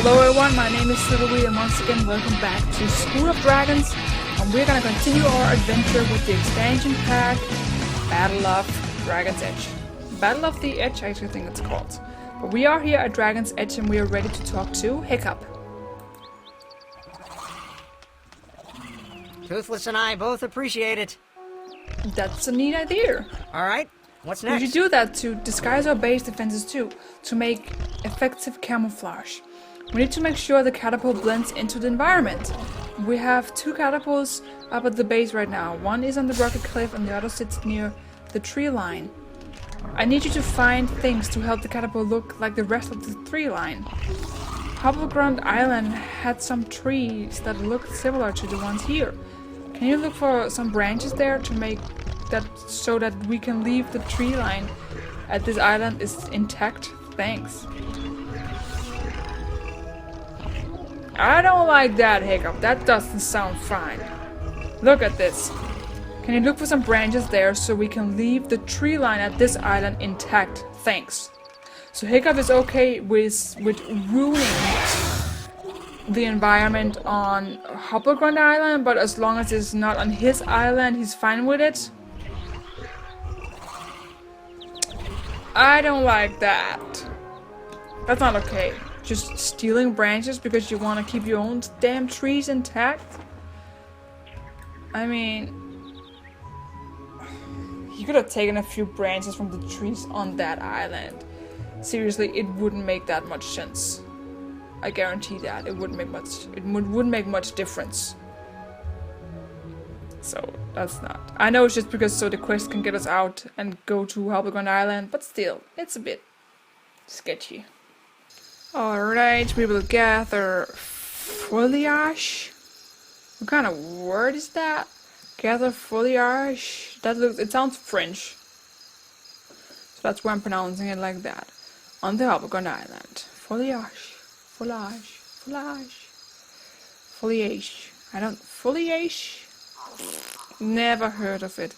Hello everyone, my name is Silverweed and once again welcome back to School of Dragons, and we're gonna continue our adventure with the expansion pack Battle of Dragon's Edge. Battle of the Edge, I actually think it's called. But we are here at Dragon's Edge and we are ready to talk to Hiccup. Toothless and I both appreciate it. That's a neat idea. Alright, what's We next? should do that to disguise our base defenses too, to make effective camouflage. We need to make sure the catapult blends into the environment. We have two catapults up at the base right now. One is on the rocket cliff and the other sits near the tree line. I need you to find things to help the catapult look like the rest of the tree line. Hobbleground Island had some trees that looked similar to the ones here. Can you look for some branches there to make that so that we can leave the tree line at this island is intact? Thanks. I don't like that, Hiccup. That doesn't sound fine. Look at this. Can you look for some branches there so we can leave the tree line at this island intact? Thanks. So Hiccup is okay with ruining the environment on Hobbleground Island, but as long as it's not on his island, he's fine with it. I don't like that. That's not okay. Just stealing branches because you want to keep your own damn trees intact? I mean, you could have taken a few branches from the trees on that island. Seriously, it wouldn't make that much sense. I guarantee that it wouldn't make much. It wouldn't make much difference. So that's not. I know it's just because so the quest can get us out and go to Hobbleground Island, but still, it's a bit sketchy. Alright, we will gather foliage. What kind of word is that? Gather foliage. It sounds French. So that's why I'm pronouncing it like that. On the Hobbleground Island. Foliage. Foliage. Foliage? Never heard of it.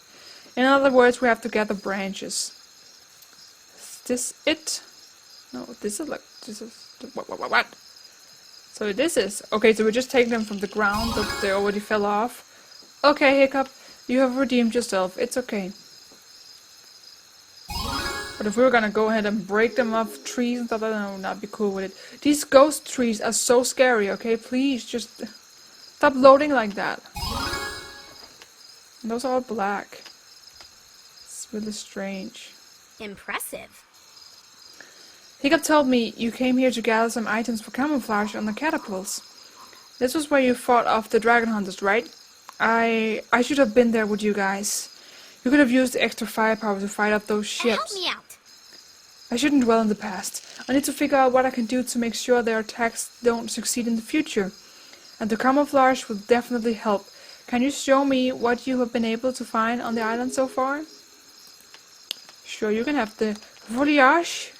In other words, we have to gather branches. Is this it? No, this is what? So this is okay. So we're just taking them from the ground, but they already fell off. Okay, Hiccup, you have redeemed yourself. It's okay. But if we were gonna go ahead and break them off trees and stuff, I would not be cool with it. These ghost trees are so scary. Okay, please just stop loading like that. And those are all black. It's really strange. Impressive. Hiccup told me you came here to gather some items for camouflage on the catapults. This was where you fought off the dragon hunters, right? I should have been there with you guys. You could have used the extra firepower to fight up those ships. Help me out. I shouldn't dwell in the past. I need to figure out what I can do to make sure their attacks don't succeed in the future. And the camouflage will definitely help. Can you show me what you have been able to find on the island so far? Sure, you can have the foliage.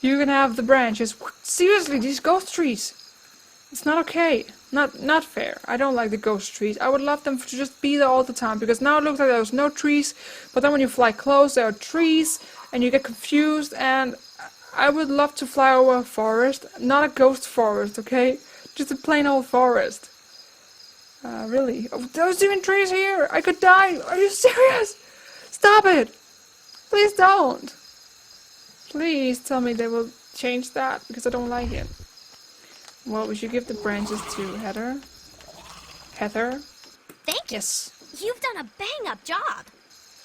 You can have the branches. Seriously, these ghost trees. It's not okay. Not fair. I don't like the ghost trees. I would love them to just be there all the time, because now it looks like there's no trees, but then when you fly close there are trees and you get confused, and I would love to fly over a forest, not a ghost forest, okay? Just a plain old forest. Really? Oh, there's even trees here! I could die! Are you serious? Stop it! Please don't! Please tell me they will change that, because I don't like it. Well, we should give the branches to Heather. Heather? Thank you. Yes. You've done a bang-up job.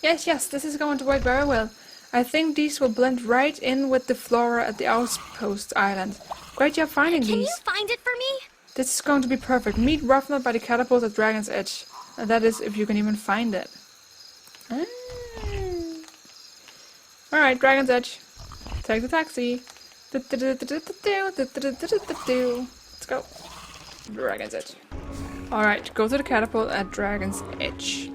Yes, this is going to work very well. I think these will blend right in with the flora at the outpost island. Great job finding Can these. you find it for me? This is going to be perfect. Meet Ruffner by the catapult at Dragon's Edge. And that is if you can even find it. Alright, Dragon's Edge. Take the taxi. Let's go. Dragon's Edge. Alright, go to the catapult at Dragon's Edge.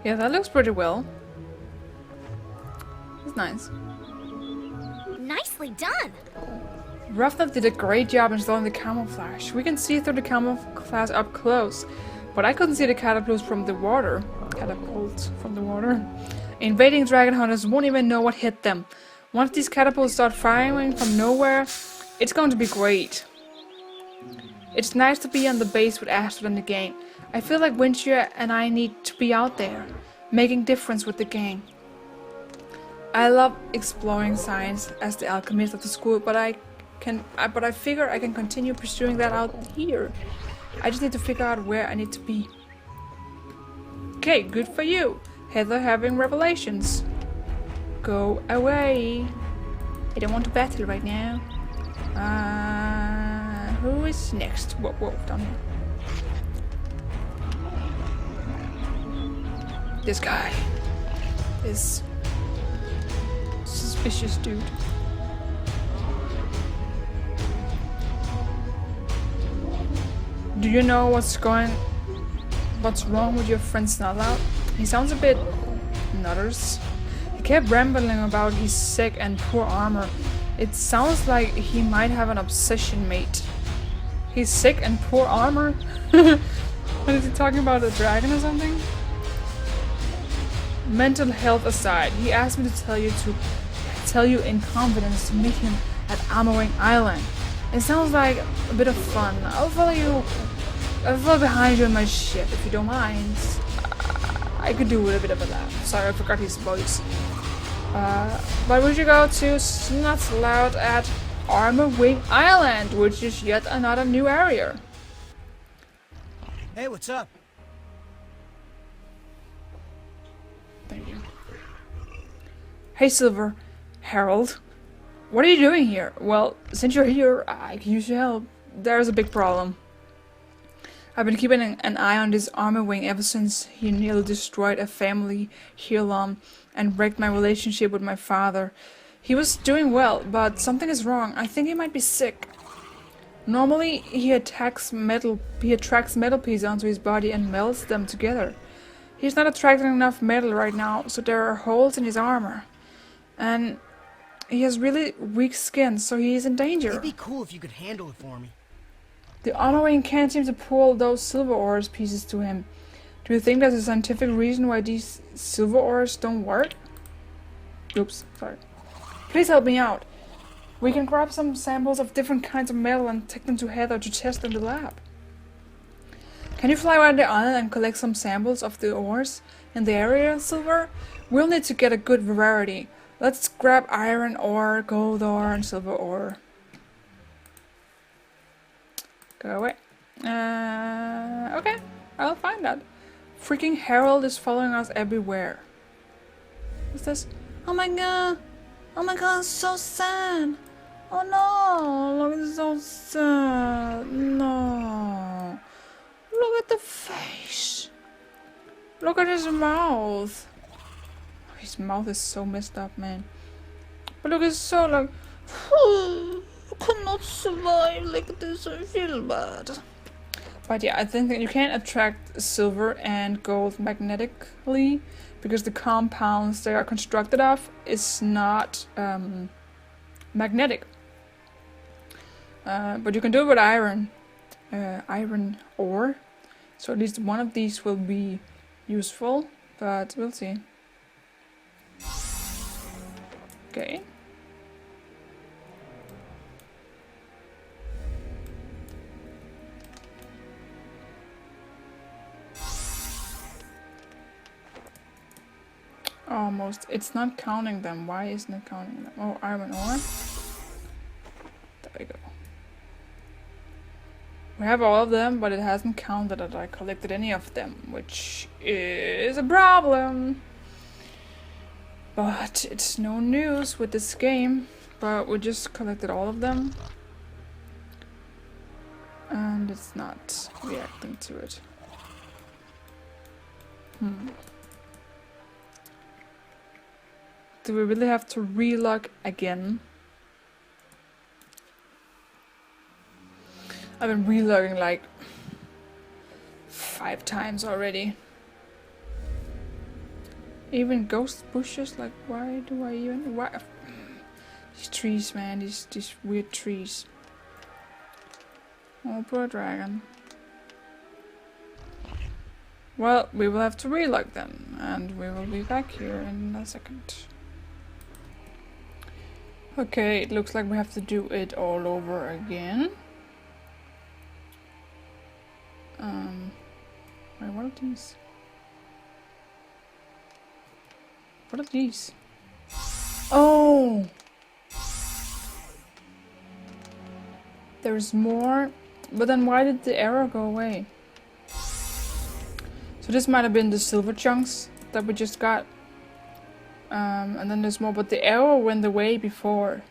Yeah, that looks pretty well. It's nice. Nicely done. Ruffner did a great job installing the camouflage. We can see through the camouflage up close. But I couldn't see the catapults from the water. Catapults from the water. Invading dragon hunters won't even know what hit them. Once these catapults start firing from nowhere, it's going to be great. It's nice to be on the base with Astrid and the gang. I feel like Winchia and I need to be out there, making difference with the gang. I love exploring science as the alchemist of the school, but I figure I can continue pursuing that out here. I just need to figure out where I need to be. Okay, good for you. Heather having revelations. Go away. I don't want to battle right now. Who is next? Whoa, down here. This guy. This suspicious dude. Do you know what's wrong with your friend Snarlout? He sounds a bit nutters. He kept rambling about he's sick and poor armor. It sounds like he might have an obsession, mate. He's sick and poor armor? What is he talking about, a dragon or something? Mental health aside, he asked me to tell you in confidence to meet him at Armorwing Island. It sounds like a bit of fun. I'll follow behind you in my ship if you don't mind. I could do with a bit of a laugh. Sorry, I forgot his voice. But we should go to Snutslout at Armorwing Island, which is yet another new area. Hey, what's up? Thank you. Hey, Silver. Harold. What are you doing here? Well, since you're here, I can use your help. There's a big problem. I've been keeping an eye on this Armorwing ever since he nearly destroyed a family heirloom and wrecked my relationship with my father. He was doing well, but something is wrong. I think he might be sick. Normally, he attracts metal pieces onto his body and melts them together. He's not attracting enough metal right now, so there are holes in his armor. And he has really weak skin, so he is in danger. It'd be cool if you could handle it for me. The Armorwing can't seem to pull those silver ores pieces to him. Do you think there's a scientific reason why these silver ores don't work? Oops, sorry. Please help me out. We can grab some samples of different kinds of metal and take them to Heather to test in the lab. Can you fly around the island and collect some samples of the ores in the area, Silver? We'll need to get a good variety. Let's grab iron ore, gold ore, and silver ore. Go away. Okay, I'll find that. Freaking Harold is following us everywhere. What's this? Oh my god! Oh my god, it's so sad! Oh no! Look, it's so sad! No! Look at the face! Look at his mouth! His mouth is so messed up, man. But look, it's so like... I cannot survive like this, I feel bad. But yeah, I think that you can attract silver and gold magnetically because the compounds they are constructed of is not magnetic. But you can do it with iron ore. So at least one of these will be useful, but we'll see. Okay. Almost. It's not counting them. Why isn't it counting them? Oh, iron ore. There we go. We have all of them, but it hasn't counted that I collected any of them, which is a problem. But it's no news with this game. But we just collected all of them. And it's not reacting to it. Do we really have to relog again? I've been relogging like 5 times already. Even ghost bushes, like why do I even... Why? These trees, man, these weird trees. Oh, poor dragon. Well, we will have to relog them, and we will be back here in a second. Okay, it looks like we have to do it all over again. Wait, what are these? What are these? Oh! There's more, but then why did the arrow go away? So this might have been the silver chunks that we just got. And then there's more, but the arrow went away before.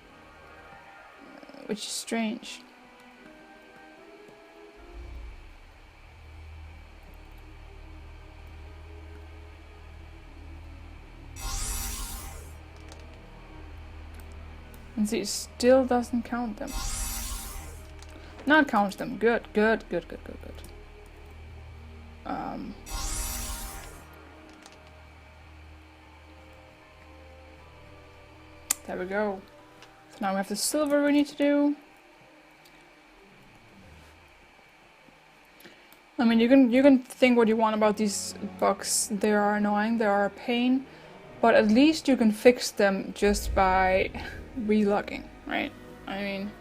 Which is strange. And see, it still doesn't count them. Now it counts them. Good, good, good, good, good, good. There we go. So now we have the silver we need to do. I mean, you can think what you want about these bugs. They are annoying, they are a pain, but at least you can fix them just by relogging, right? I mean,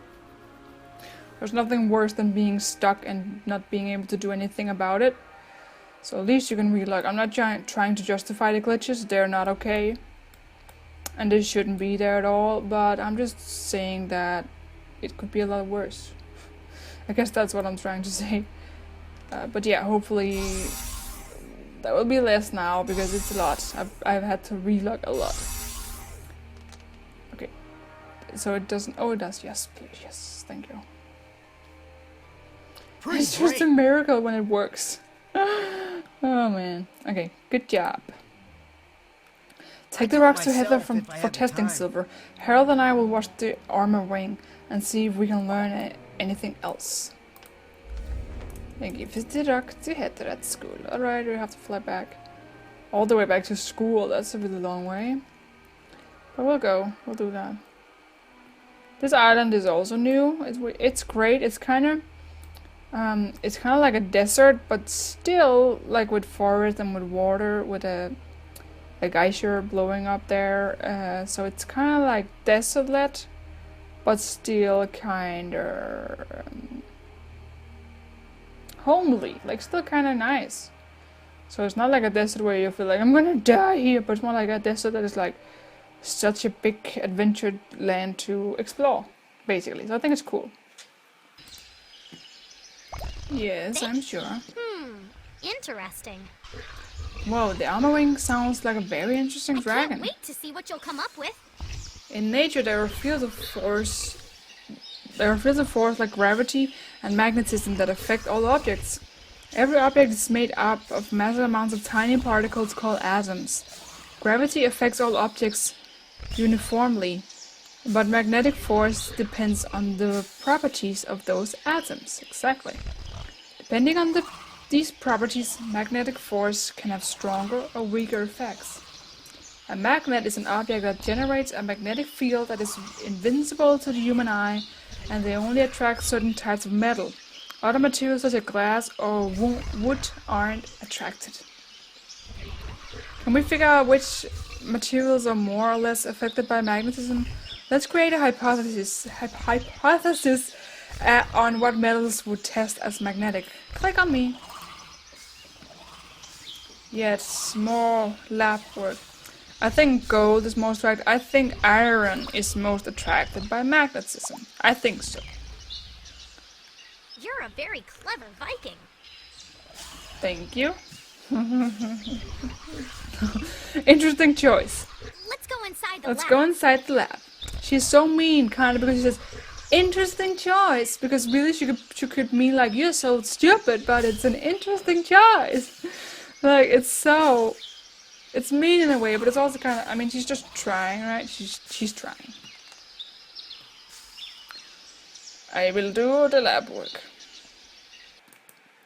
there's nothing worse than being stuck and not being able to do anything about it. So at least you can relog. I'm not trying to justify the glitches, they're not okay. And they shouldn't be there at all, but I'm just saying that it could be a lot worse. I guess that's what I'm trying to say. But yeah, hopefully that will be less now, because it's a lot. I've had to relog a lot. Okay, so it doesn't... Oh, it does. Yes, please. Yes, thank you. Pretty It's just a miracle when it works. Oh man. Okay, good job. Take the rocks to Heather for testing silver. Harold and I will watch the Armorwing and see if we can learn anything else. And give the rock to Heather at school. Alright, we have to fly back. All the way back to school. That's a really long way. But we'll go. We'll do that. This island is also new. It's great. It's kind of like a desert, but still like with forest and with water, with a geyser blowing up there. So it's kind of like desolate, but still kind of homely, like still kind of nice. So it's not like a desert where you feel like I'm gonna die here, but it's more like a desert that is like such a big adventure land to explore, basically. So I think it's cool. Yes, I'm sure. Interesting. Whoa, the Armorwing sounds like a very interesting dragon. Can't wait to see what you'll come up with. In nature, there are fields of force. There are fields of force like gravity and magnetism that affect all objects. Every object is made up of massive amounts of tiny particles called atoms. Gravity affects all objects uniformly, but magnetic force depends on the properties of those atoms. Exactly. Depending on these properties, magnetic force can have stronger or weaker effects. A magnet is an object that generates a magnetic field that is invisible to the human eye, and they only attract certain types of metal. Other materials such as glass or wood aren't attracted. Can we figure out which materials are more or less affected by magnetism? Let's create a hypothesis on what metals would test as magnetic. Click on me. Yes, more lab work. I think gold is most attracted. I think iron is most attracted by magnetism. I think so. You're a very clever Viking. Thank you. Interesting choice. Let's go inside the Let's lab. go inside the lab. She's so mean, kind of, because she says, interesting choice. Because really she could mean like, you're so stupid, but it's an interesting choice. Like, it's mean in a way, but it's also kind of, I mean, she's just trying, right? She's trying. I will do the lab work.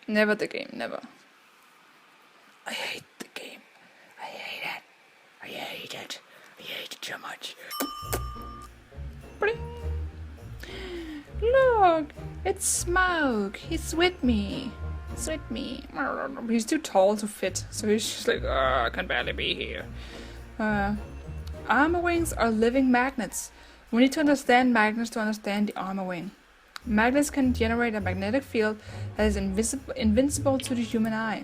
Never the game, never. I hate the game. I hate it. I hate it. I hate it so much. Bling. Look, it's Smoke. He's with me. Sweet me. He's too tall to fit, so he's just like, I can barely be here. Armor wings are living magnets. We need to understand magnets to understand the armor wing. Magnets can generate a magnetic field that is invincible to the human eye.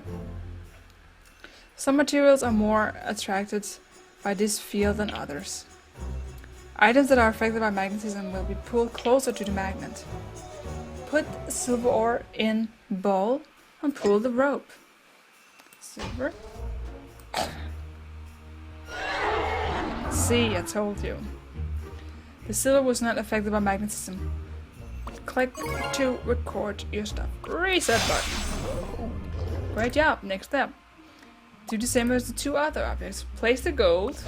Some materials are more attracted by this field than others. Items that are affected by magnetism will be pulled closer to the magnet. Put silver ore in bowl and pull the rope. Silver. See, I told you. The silver was not affected by magnetism. Click to record your stuff. Reset button. Great job. Next step. Do the same as the two other objects. Place the gold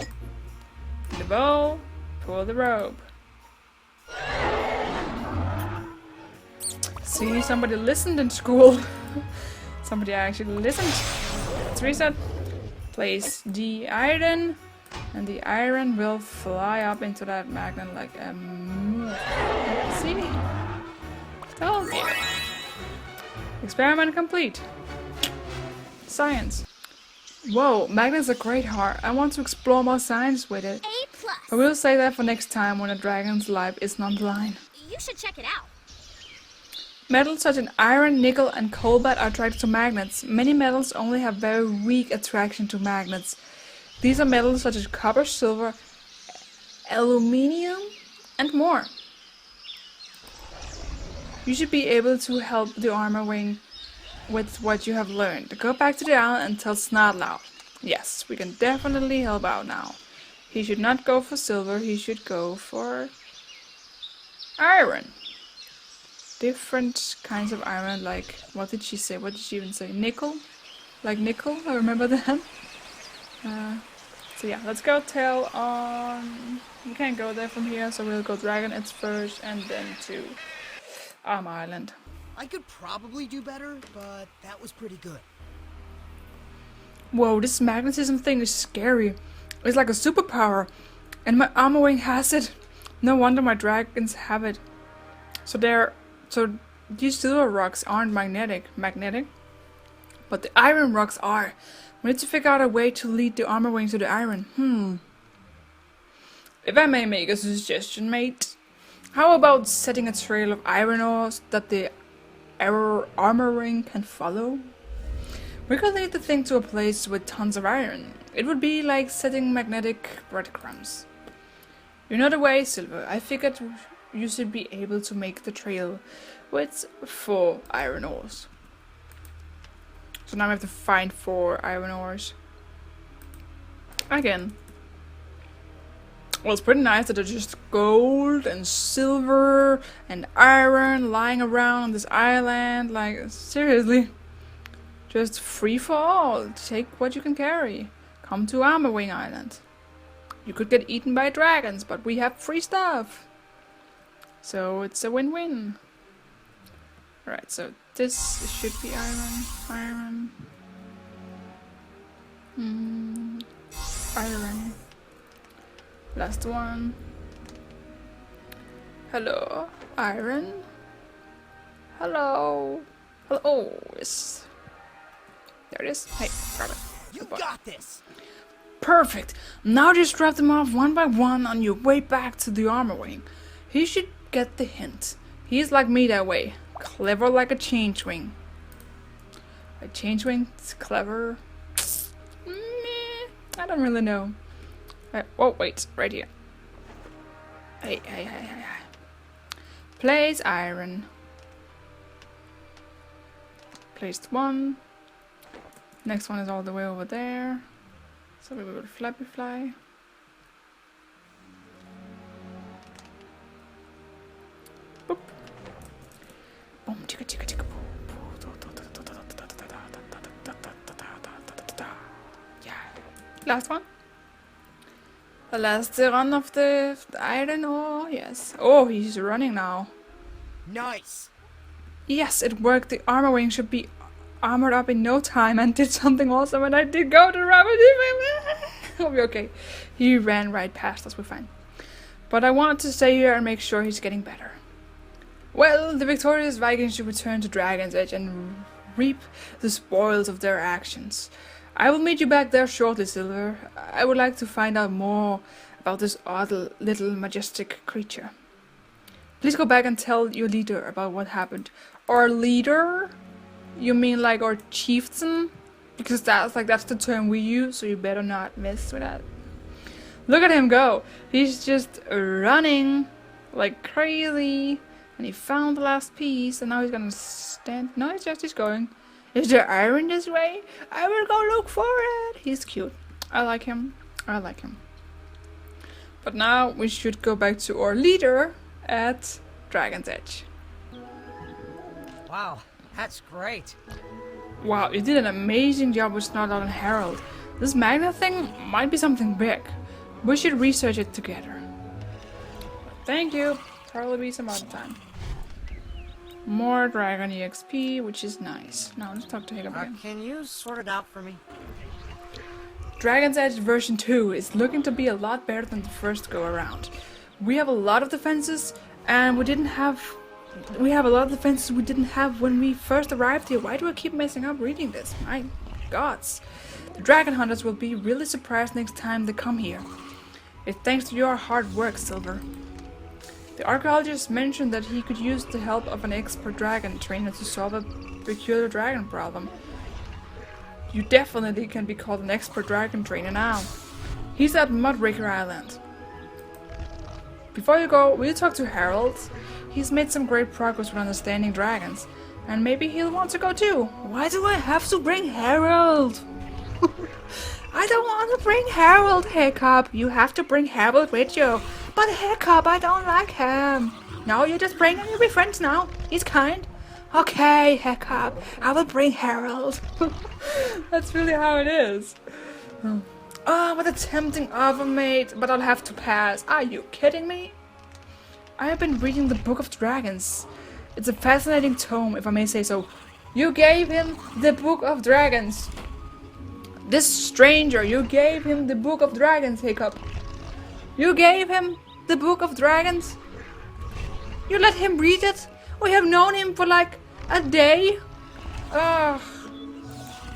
in the bowl. Pull the rope. See, somebody listened in school. Somebody actually listened. Let's reset. Place the iron, and the iron will fly up into that magnet like a see? Told you. Experiment complete. Science. Whoa, magnets are great heart. I want to explore more science with it. A+. But we'll save that for next time when a dragon's life is not blind. You should check it out. Metals such as iron, nickel, and cobalt are attracted to magnets. Many metals only have very weak attraction to magnets. These are metals such as copper, silver, aluminium, and more. You should be able to help the Armorwing with what you have learned. Go back to the island and tell Snotlout. Yes, we can definitely help out now. He should not go for silver, he should go for iron. Different kinds of iron, like, what did she say? What did she even say? Nickel? Like nickel, I remember that. So yeah, let's go tell on... We can't go there from here, so we'll go Dragon Edge first and then to Arm Island. I could probably do better, but that was pretty good. Whoa, this magnetism thing is scary. It's like a superpower. And my Armorwing has it. No wonder my dragons have it. So these silver rocks aren't magnetic, but the iron rocks are. We need to figure out a way to lead the Armorwing to the iron. If I may make a suggestion, mate, how about setting a trail of iron ores that the Armorwing can follow? We could lead the thing to a place with tons of iron. It would be like setting magnetic breadcrumbs. You know the way, Silver. I figured you should be able to make the trail with 4 iron ores. So now we have to find 4 iron ores. Again. Well, it's pretty nice that there's just gold and silver and iron lying around on this island. Like, seriously. Just free for all. Take what you can carry. Come to Armorwing Island. You could get eaten by dragons, but we have free stuff. So it's a win-win. Alright, so this should be iron. Iron. Last one. Hello, iron. Hello. Hello. Oh, yes. There it is. Hey, grab it. You got this! Perfect. Now just drop them off one by one on your way back to the Armorwing. He should get the hint. He's like me that way. Clever like a changeling. A changeling is clever. Meh, I don't really know. Oh, wait. Right here. Hey. Place iron. Placed 1. Next one is all the way over there. So we will flappy fly. Boop. Boom, chicka chicka chicka boom. Yeah. Last one. The last run of the iron ore, yes. Oh, he's running now. Nice! Yes, it worked. The Armorwing should be armored up in no time and did something awesome, and I did go to rabbit. He'll be okay. He ran right past us, we're fine. But I wanted to stay here and make sure he's getting better. Well, the victorious Vikings should return to Dragon's Edge and reap the spoils of their actions. I will meet you back there shortly, Silver. I would like to find out more about this odd little majestic creature. Please go back and tell your leader about what happened. Our leader? You mean like our chieftain? Because that's the term we use, so you better not mess with that. Look at him go! He's just running like crazy. And he found the last piece, and now he's gonna stand. No, he's going. Is there iron this way? I will go look for it. He's cute. I like him. I like him. But now we should go back to our leader at Dragon's Edge. Wow, that's great. Wow, you did an amazing job with Snarlout and Harold. This magnet thing might be something big. We should research it together. Thank you. Probably be some other time. More Dragon EXP, which is nice. Now let's talk to Hiccup again. Can you sort it out for me? Dragon's Edge version 2 is looking to be a lot better than the first go around. We have a lot of defenses, and we have a lot of defenses we didn't have when we first arrived here. Why do I keep messing up reading this? My gods. The Dragon Hunters will be really surprised next time they come here. It's thanks to your hard work, Silver. The archaeologist mentioned that he could use the help of an expert dragon trainer to solve a peculiar dragon problem. You definitely can be called an expert dragon trainer now. He's at Mud Raker Island. Before you go, will you talk to Harold? He's made some great progress with understanding dragons, and maybe he'll want to go too. Why do I have to bring Harold? I don't want to bring Harold, Hiccup. You have to bring Harold with you. But Hiccup, I don't like him. No, you just bring him. You'll be friends now. He's kind. Okay, Hiccup. I will bring Harold. That's really how it is. Oh, what a tempting offer, mate. But I'll have to pass. Are you kidding me? I have been reading the Book of Dragons. It's a fascinating tome, if I may say so. You gave him the Book of Dragons. This stranger, you gave him the Book of Dragons, Hiccup. You gave him the Book of Dragons. You let him read it. We have known him for like a day. Ugh.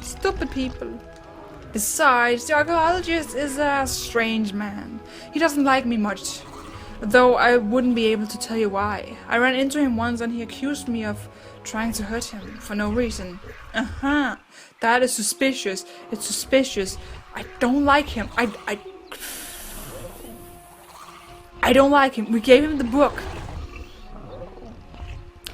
Stupid people. Besides, the archaeologist is a strange man. He doesn't like me much. Though I wouldn't be able to tell you why. I ran into him once and he accused me of trying to hurt him for no reason. That is suspicious. It's suspicious. I don't like him. I don't like him. We gave him the book.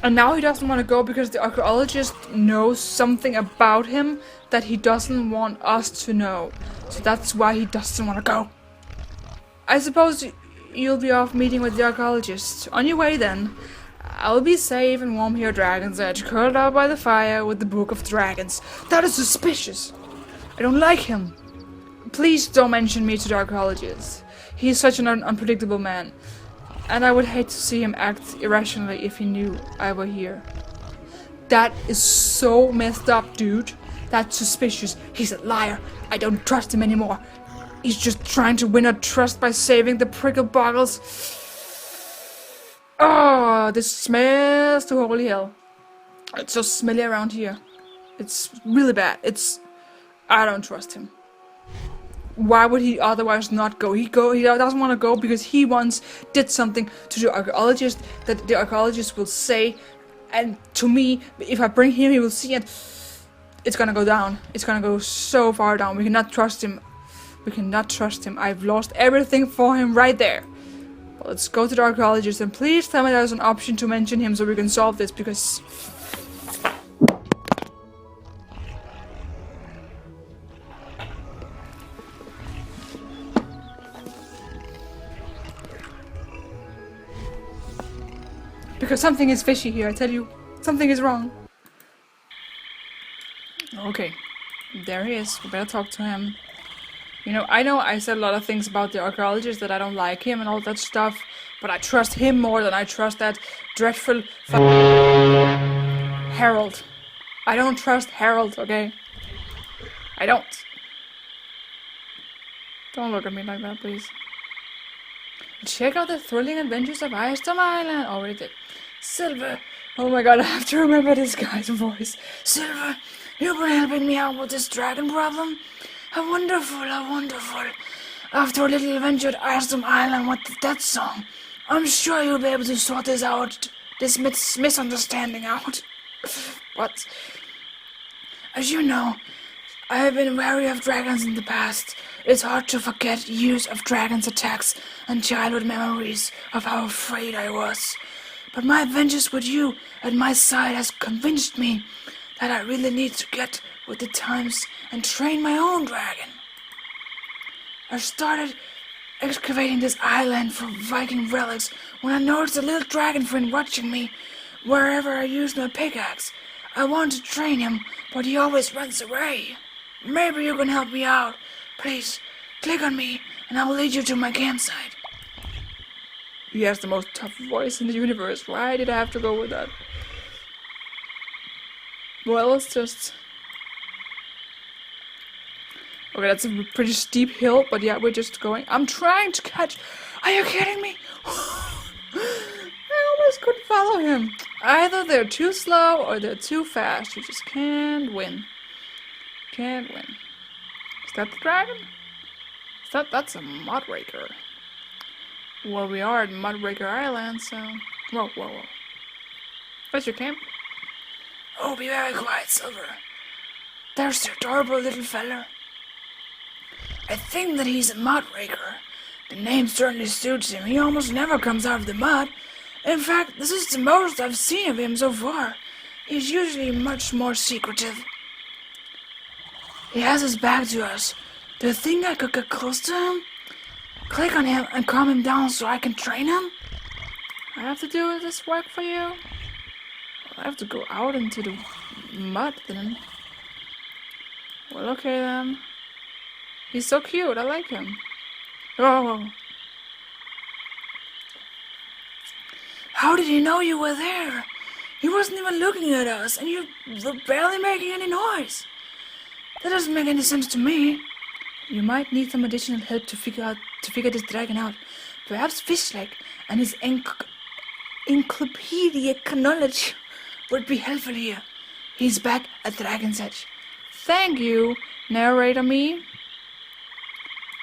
And now he doesn't want to go because the archaeologist knows something about him that he doesn't want us to know. So that's why he doesn't want to go. I suppose you'll be off meeting with the archaeologist. On your way then. I'll be safe and warm here at Dragon's Edge, curled up by the fire with the Book of Dragons. That is suspicious. I don't like him. Please don't mention me to the archaeologist. He is such an unpredictable man. And I would hate to see him act irrationally if he knew I were here. That is so messed up, dude. That's suspicious. He's a liar. I don't trust him anymore. He's just trying to win our trust by saving the prickle boggles. Oh, this smells to holy hell. It's so smelly around here. It's really bad. I don't trust him. Why would he otherwise not go? He doesn't want to go because he once did something to the archaeologist that the archaeologist will say, and to me, if I bring him, he will see it. It's gonna go down. It's gonna go so far down. We cannot trust him. We cannot trust him. I've lost everything for him right there. Well, let's go to the archaeologist and please tell me there's an option to mention him so we can solve this because... Because something is fishy here, I tell you. Something is wrong. Okay. There he is. We better talk to him. You know I said a lot of things about the archaeologist, that I don't like him and all that stuff, but I trust him more than I trust that dreadful Harold. I don't trust Harold, okay? I don't. Don't look at me like that, please. Check out the thrilling adventures of Ice Island. Already did. Silver, Oh my god, I have to remember this guy's voice. Silver, you've been helping me out with this dragon problem? How wonderful, how wonderful. After a little adventure at Iceland Island with that song, I'm sure you'll be able to sort this out, this misunderstanding out. But, as you know, I have been wary of dragons in the past. It's hard to forget use of dragons' attacks and childhood memories of how afraid I was. But my adventures with you at my side has convinced me that I really need to get with the times and train my own dragon. I started excavating this island for Viking relics when I noticed a little dragon friend watching me wherever I used my pickaxe. I want to train him, but he always runs away. Maybe you can help me out. Please, click on me, and I will lead you to my campsite. He has the most tough voice in the universe. Why did I have to go with that? Well, let's just... Okay, that's a pretty steep hill, but yeah, we're just going. I'm trying to catch... Are you kidding me? I almost couldn't follow him. Either they're too slow or they're too fast. You just can't win. Can't win. Is that the dragon? That's a Mud Raker. Well, we are at Mud Raker Island, so... Whoa, whoa, whoa. Where's your camp? Oh, be very quiet, Silver. There's the adorable little fella. I think that he's a Mud Raker. The name certainly suits him. He almost never comes out of the mud. In fact, this is the most I've seen of him so far. He's usually much more secretive. He has his back to us. Do you think I could get close to him? Click on him and calm him down so I can train him? I have to do this work for you? I have to go out into the mud then. Well, okay then. He's so cute, I like him. Oh. How did he know you were there? He wasn't even looking at us, and you were barely making any noise. That doesn't make any sense to me. You might need some additional help to figure this dragon out. Perhaps Fishlake and his encyclopedic knowledge would be helpful here. He's back at Dragon's Edge. Thank you, narrator me.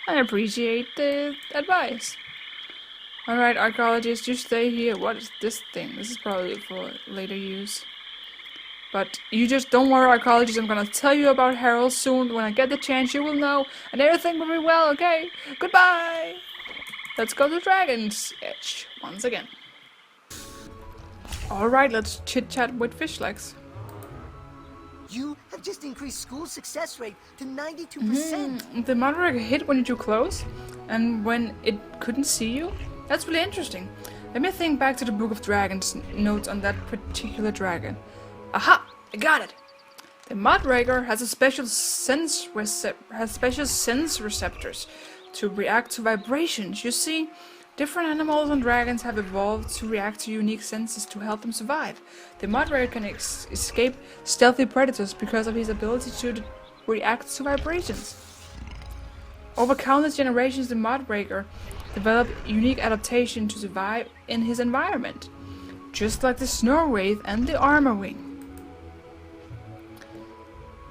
I appreciate the advice. Alright, archaeologist, you stay here. What is this thing? This is probably for later use. But you just don't worry, archaeologist. I'm gonna tell you about Harold soon. When I get the chance, you will know. And everything will be well, okay? Goodbye! Let's go to Dragon's Edge once again. Alright, let's chit-chat with Fishlegs. You have just increased school success rate to 92%. The Mud Raker hit when you're too close, and when it couldn't see you. That's really interesting. Let me think back to the Book of Dragons notes on that particular dragon. Aha! I got it! The Mud Raker has a special sense receptors to react to vibrations. You see, different animals and dragons have evolved to react to unique senses to help them survive. The Mud Raker can escape stealthy predators because of his ability to react to vibrations. Over countless generations, the Mud Raker developed unique adaptation to survive in his environment, just like the Snow Wraith and the Armorwing.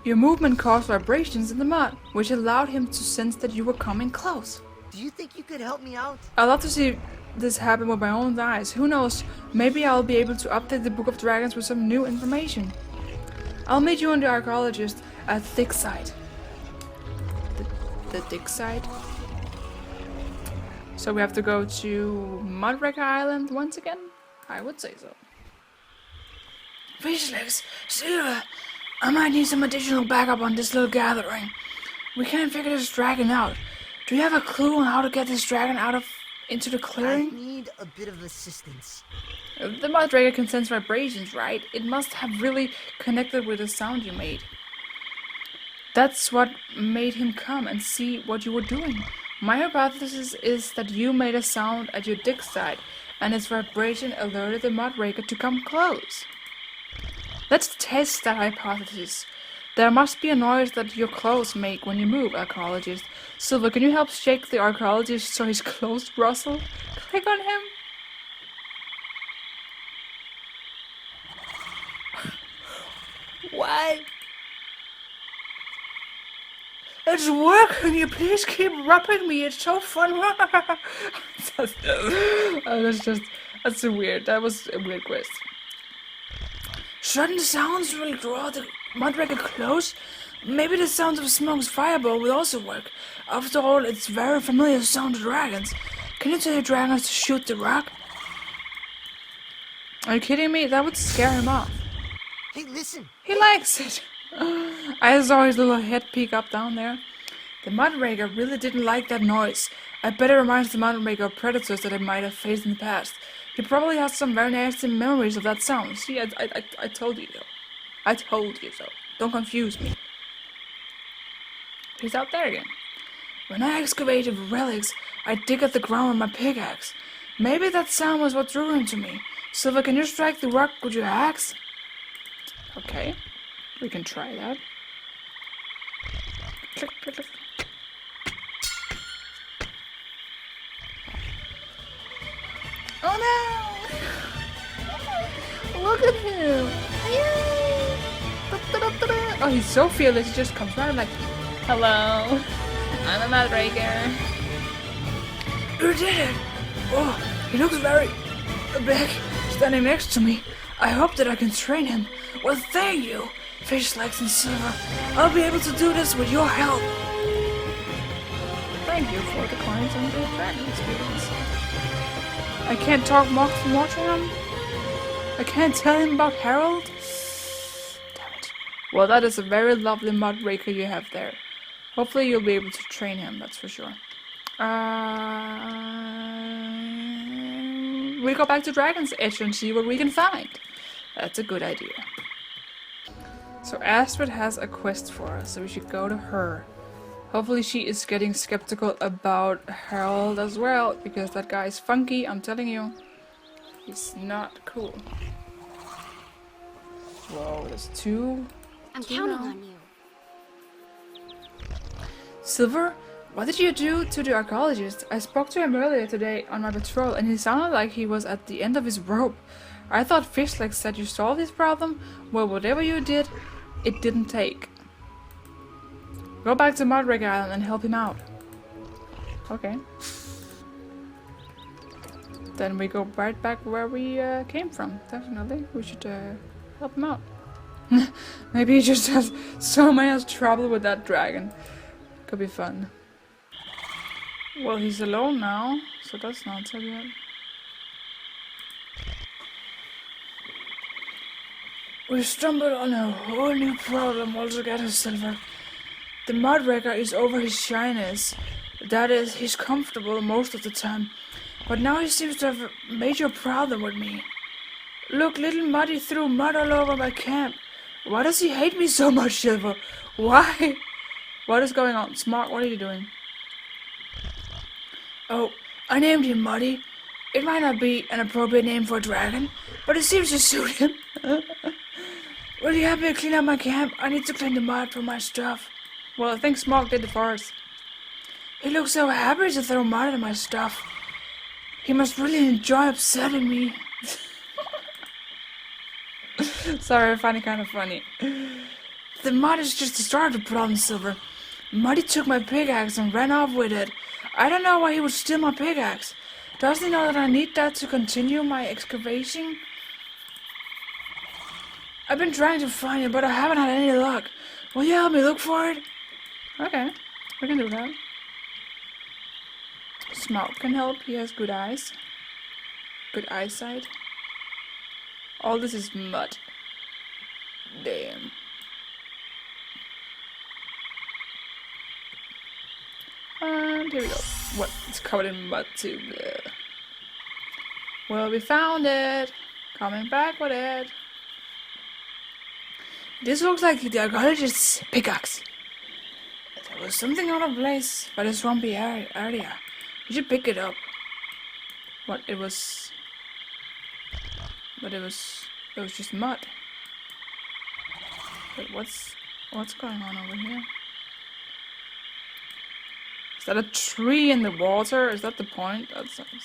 Your movement caused vibrations in the mud, which allowed him to sense that you were coming close. Do you think you could help me out? I'd love to see this happen with my own eyes. Who knows, maybe I'll be able to update the Book of Dragons with some new information. I'll meet you and the archaeologist at Thick Side. The Thick Side? So we have to go to Mud Raker Island once again? I would say so. Fishlegs, Silver, I might need some additional backup on this little gathering. We can't figure this dragon out. Do you have a clue on how to get this dragon into the I clearing? need a bit of assistance. The Mud Raker can sense vibrations, right? It must have really connected with the sound you made. That's what made him come and see what you were doing. My hypothesis is that you made a sound at your dick side, and its vibration alerted the Mud Raker to come close. Let's test that hypothesis. There must be a noise that your clothes make when you move, archaeologist. Silver, can you help shake the archaeologist so his clothes rustle? Click on him. Why? It's work. Can you please keep rubbing me? It's so fun. That's so weird. That was a weird quest. Certain sounds will draw the Mud Raker close. Maybe the sound of Smoke's fireball will also work. After all, it's very familiar sound to dragons. Can you tell your dragons to shoot the rock? Are you kidding me? That would scare him off. Hey, listen. He likes it. I saw his little head peek up down there. The Mud Raker really didn't like that noise. I bet it reminds the Mud Raker of predators that it might have faced in the past. He probably has some very nasty memories of that sound. See, I told you so. I told you so. Don't confuse me. He's out there again. When I excavate with relics, I dig at the ground with my pickaxe. Maybe that sound was what drew him to me. Silver, can you strike the rock with your axe? Okay, we can try that. Click, click, click. Oh no! Look at him! Yay! Oh, he's so fearless, he just comes right like, hello, I'm a Mud Raker. You did it! Oh, he looks very big, standing next to me. I hope that I can train him. Well, thank you, Fish Legs and Silver. I'll be able to do this with your help. Thank you for the coins and the dragon experience. I can't talk more from watching him. I can't tell him about Harold. Damn it. Well, that is a very lovely Mud Raker you have there. Hopefully you'll be able to train him, that's for sure. We'll go back to Dragon's Edge and see what we can find. That's a good idea. So Astrid has a quest for us, so we should go to her. Hopefully she is getting skeptical about Harold as well, because that guy is funky, I'm telling you. He's not cool. Whoa, there's two. I'm counting on you. Silver, what did you do to the archaeologist? I spoke to him earlier today on my patrol, and he sounded like he was at the end of his rope. I thought Fishlegs said you solved his problem. Well, whatever you did, it didn't take. Go back to Mud Raker Island and help him out. Okay. Then we go right back where we came from. Definitely, we should help him out. Maybe he just has so much trouble with that dragon. Could be fun. Well, he's alone now, so that's not so good. We stumbled on a whole new problem altogether, Silver. The Mud Raker is over his shyness. That is, he's comfortable most of the time. But now he seems to have a major problem with me. Look, little Muddy threw mud all over my camp. Why does he hate me so much, Silver? Why? What is going on? Smart, what are you doing? Oh, I named him Muddy. It might not be an appropriate name for a dragon, but it seems to suit him. Will you help me clean up my camp? I need to clean the mud from my stuff. Well, I think Smog did it for us. He looks so happy to throw mud at my stuff. He must really enjoy upsetting me. Sorry, I find it kind of funny. The mud is just the start of the problem, Silver. Muddy took my pickaxe and ran off with it. I don't know why he would steal my pickaxe. Doesn't he know that I need that to continue my excavation? I've been trying to find it, but I haven't had any luck. Will you help me look for it? Okay, we can do that. Smoke can help, he has good eyes. Good eyesight. All this is mud. Damn. And here we go. What? It's covered in mud too. Bleh. Well, we found it. Coming back with it. This looks like the archaeologist's pickaxe. There was something out of place by the swampy area. We should pick it up. What? It was... But it was just mud. Wait, what's going on over here? Is that a tree in the water? Is that the point? That's strange.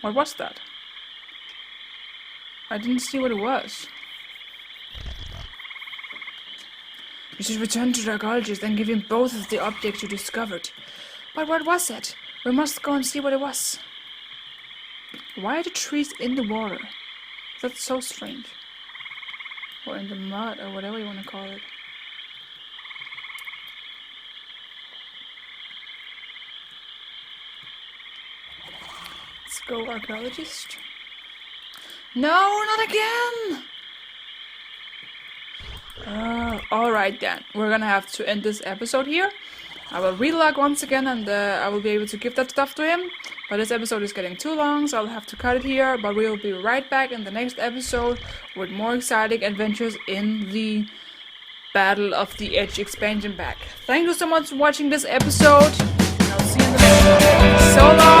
What was that? I didn't see what it was. We should return to the archaeologist and give him both of the objects you discovered. But what was it? We must go and see what it was. Why are the trees in the water? That's so strange. Or in the mud, or whatever you want to call it. Let's go, archaeologist. No, not again! Alright then, we're gonna have to end this episode here. I will relog once again and I will be able to give that stuff to him. But this episode is getting too long, so I'll have to cut it here. But we'll be right back in the next episode with more exciting adventures in the Battle of the Edge expansion pack. Thank you so much for watching this episode. And I'll see you in the next one. So long!